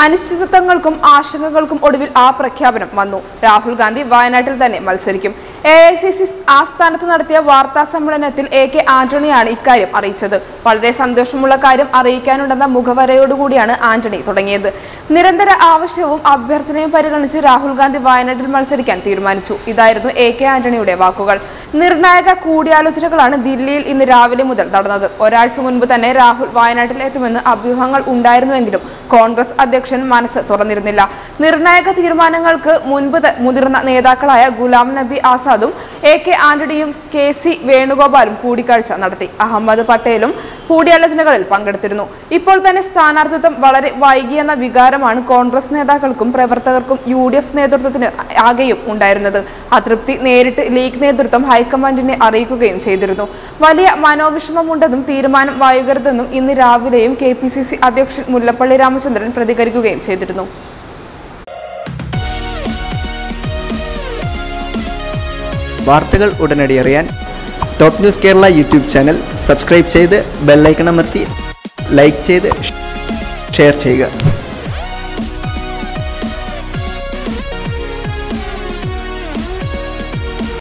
അനിശ്ചിതത്വങ്ങൾക്കും ആശങ്കകൾക്കും ഒടുവിൽ ആ പ്രഖ്യാപനം വന്നു. രാഹുൽ ഗാന്ധി വയനാട്ടിൽ തന്നെ മത്സരിക്കും. AICC ആസ്ഥാനത്ത് നടത്തിയ വാർത്താ സമ്മേളനത്തിൽ AK ആന്റണിയാണ് ഇക്കാര്യം അറിയിച്ചത്. വളരെ സന്തോഷമുള്ള കാര്യം അറിയിക്കാനുണ്ടെന്ന മുഖവരയോടുകൂടിയാണ് ആന്റണി തുടങ്ങിയത്. നിരന്തര ആവശ്യവും അഭ്യർത്ഥനയും പരിഗണിച്ച് രാഹുൽ ഗാന്ധി വയനാട്ടിൽ മത്സരിക്കാൻ തീരുമാനിച്ചു. ഇതായിരുന്നു AK ആന്റണിയുടെ വാക്കുകൾ. നിർണായക കൂടിയാലോചനകളാണ് ദില്ലിയിൽ ഇന്ന് രാവിലെ മുതൽ നടന്നത്. ഒരാഴ്ച മുൻപ് തന്നെ രാഹുൽ വയനാട്ടിൽ എത്തുമെന്ന് അഭ്യൂഹങ്ങൾ ഉണ്ടായിരുന്നുവെങ്കിലും കോൺഗ്രസ് അധ്യക്ഷൻ മനസ്സ് തുറന്നിരുന്നില്ല. നിർണായക തീരുമാനങ്ങൾക്ക് മുൻപ് മുതിർന്ന നേതാക്കളായ ഗുലാം നബി ആസാദും AK ആന്റണിയും KC വേണുഗോപാലും കൂടിക്കാഴ്ച നടത്തി. അഹമ്മദ് പട്ടേലും കൂടിയാലോചനകളിൽ പങ്കെടുത്തിരുന്നു. ഇപ്പോൾ തന്നെ സ്ഥാനാർത്ഥിത്വം വളരെ വൈകിയെന്ന വികാരമാണ് കോൺഗ്രസ് നേതാക്കൾക്കും പ്രവർത്തകർക്കും UDF നേതൃത്വത്തിന് ആകെയും ഉണ്ടായിരുന്നത്. അതൃപ്തി നേരിട്ട് ലീഗ് നേതൃത്വം ഹൈക്കമാൻഡിനെ അറിയിക്കുകയും ചെയ്തിരുന്നു. വലിയ മനോവിഷമമുണ്ടെന്നും തീരുമാനം വൈകരുതെന്നും ഇന്ന് രാവിലെയും KPCC അധ്യക്ഷൻ മുല്ലപ്പള്ളി രാമചന്ദ്രൻ പ്രതികരിക്കുകയും ചെയ്തിരുന്നു. വാർത്തകൾ ഉടനടി അറിയാൻ top news Kerala YouTube channel subscribe ചെയ്ത് ബെൽ ഐക്കൺ അമർത്തി ലൈക്ക് ചെയ്ത് ഷെയർ ചെയ്യുക.